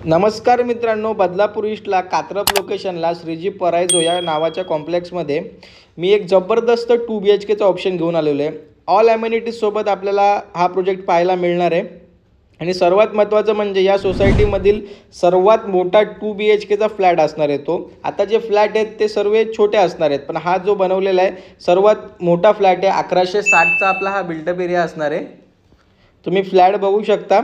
नमस्कार मित्रांनो, बदलापूर ईस्टला कात्रप लोकेशनला श्रीजी परायजो या नावाच्या कॉम्प्लेक्समध्ये मी एक जबरदस्त 2 BHKचा ऑप्शन घेऊन आलेलो आहे। ऑल ॲम्युनिटीज सोबत आपल्याला हा प्रोजेक्ट पाहायला मिळणार आहे आणि सर्वात महत्त्वाचं म्हणजे या सोसायटीमधील सर्वात मोठा 2 BHKचा फ्लॅट असणार आहे तो। आता जे फ्लॅट आहेत ते सर्व छोटे असणार आहेत, पण हा जो बनवलेला आहे सर्वात मोठा फ्लॅट आहे। 1160चा आपला हा बिल्डअप एरिया असणार आहे। तुम्ही फ्लॅट बघू शकता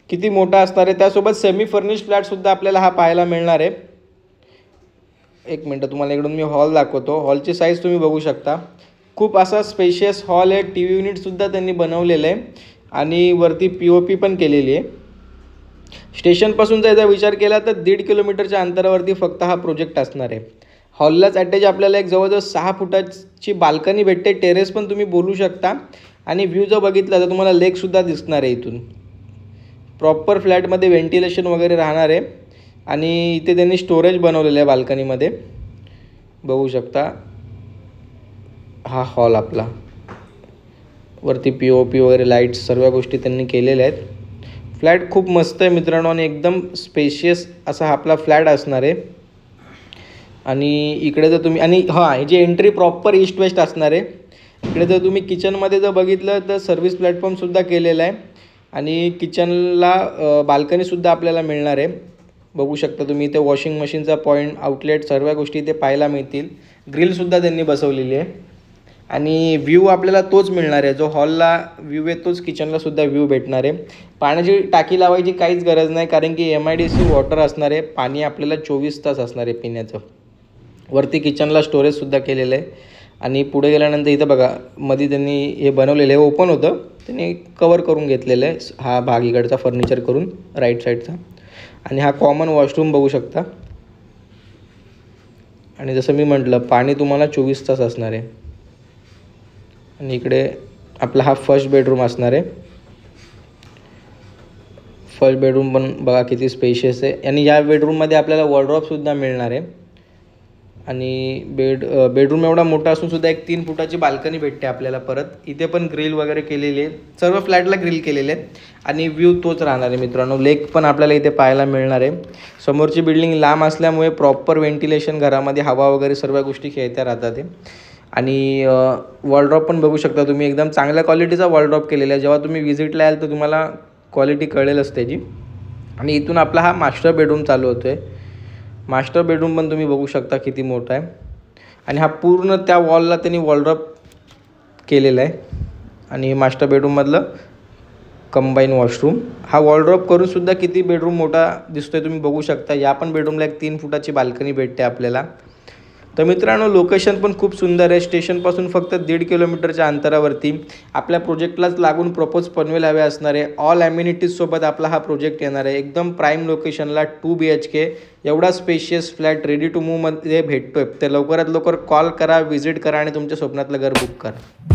किती मोठा असणार आहे। त्यासोबत सेमी फर्निश्ड फ्लॅट सुद्धा आपल्याला हा पाहायला मिळणार आहे। एक मिनिट तुम्हाला इकडून मी हॉल दाखवतो। हॉलची साईज तुम्ही बघू शकता, खूप असा स्पेशियस हॉल आहे। टीव्ही युनिट सुद्धा त्यांनी बनवलेलं आहे आणि वरती POP पण केलेली आहे। स्टेशनपासून जर विचार केला तर 1.5 किलोमीटरच्या अंतरावरती फक्त हा प्रोजेक्ट असणार आहे। हॉललाच अटॅच आपल्याला एक जवळजवळ 6 फुटाची बाल्कनी भेटते। टेरेस पण तुम्ही बोलू शकता आणि व्ह्यू जर बघितला तर तुम्हाला लेक सुद्धा दिसणार आहे इथून। प्रॉपर फ्लॅटमध्ये व्हेंटिलेशन वगैरे राहणार आहे आणि इथे त्यांनी स्टोरेज बनवलेलं आहे बाल्कनीमध्ये, बघू शकता। हा हॉल आपला, वरती POP वगैरे लाईट्स सर्व गोष्टी त्यांनी केलेल्या आहेत। फ्लॅट खूप मस्त आहे मित्रांनो आणि एकदम स्पेशियस असा हा आपला फ्लॅट असणार आहे। आणि इकडे जर तुम्ही आणि याची एंट्री प्रॉपर ईस्ट वेस्ट असणार आहे। इकडे जर तुम्ही किचनमध्ये जर बघितलं तर सर्व्हिस प्लॅटफॉर्मसुद्धा केलेला आहे आणि किचनला बाल्कनीसुद्धा आपल्याला मिळणार आहे। बघू शकता तुम्ही इथे वॉशिंग मशीनचा पॉईंट, आउटलेट सर्व गोष्टी इथे पाहायला मिळतील। ग्रिलसुद्धा त्यांनी बसवलेली आहे आणि व्ह्यू आपल्याला तोच मिळणार आहे जो हॉलला व्ह्यू आहे, तोच किचनलासुद्धा व्ह्यू भेटणार आहे। पाण्याची टाकी लावायची काहीच गरज नाही कारण की MIDC वॉटर असणार आहे। पाणी आपल्याला 24 तास असणार आहे पिण्याचं। वरती किचनला स्टोरेजसुद्धा केलेलं आहे आणि पुढे गेल्यानंतर इथं बघा मध्ये त्यांनी हे बनवलेलं आहे, ओपन होतं, त्यांनी कवर करून घेतलेलं आहे हा भाग इकडचा फर्निचर करून राईट साईडचा। आणि हा कॉमन वॉशरूम बघू शकता आणि जसं मी म्हटलं पाणी तुम्हाला 24 तास असणार आहे। आणि इकडे आपला हा फर्स्ट बेडरूम असणार आहे। फर्स्ट बेडरूम पण बघा किती स्पेशियस आहे आणि या बेडरूममध्ये आपल्याला वॉर्डरोबसुद्धा मिळणार आहे। आणि बेडरूम एवढा मोठा असून सुद्धा एक 3 फुटाची बाल्कनी भेटते आपल्याला। परत इथे पण ग्रिल वगैरे केलेली आहे, सर्व फ्लॅटला ग्रिल केलेले आहे आणि व्ह्यू तोच राहणार आहे मित्रांनो। लेक पण आपल्याला इथे पाहायला मिळणार आहे। समोरची बिल्डिंग लांब असल्यामुळे प्रॉपर व्हेंटिलेशन, घरामध्ये हवा वगैरे सर्व गोष्टी खेळत्या राहतात आहे। आणि वॉलड्रॉप पण बघू शकता तुम्ही, एकदम चांगल्या क्वालिटीचा वॉलड्रॉप केलेला आहे। जेव्हा तुम्ही व्हिजिटला याल तर तुम्हाला क्वालिटी कळेलच त्याची। आणि इथून आपला हा मास्टर बेडरूम चालू होतो आहे। मास्टर बेडरूम पण तुम्ही बघू शकता किती मोठा आहे आणि हा पूर्ण त्या वॉलला त्यांनी वॉलड्रॉप केलेला आहे। आणि मास्टर बेडरूममधलं कंबाईन वॉशरूम, हा वॉलड्रॉप करून सुद्धा किती बेडरूम मोठा दिसतोय तुम्ही बघू शकता। या पण बेडरूमला एक 3 फुटाची बाल्कनी भेटते आपल्याला। तर मित्रांनो लोकेशन पण खूप सुंदर आहे। स्टेशनपासून फक्त 1.5 किलोमीटरच्या अंतरावरती आपल्या प्रोजेक्टलाच लागून प्रपोज पनवेल हवे असणार आहे। ऑल ॲम्युनिटीज सोबत आपला हा प्रोजेक्ट येणार आहे। एकदम प्राईम लोकेशनला 2 BHK एवढा स्पेशियस फ्लॅट रेडी टू मूव्हमध्ये भेटतोय। तर लवकरात लवकर कॉल करा, व्हिजिट करा आणि तुमच्या स्वप्नातलं घर बुक करा।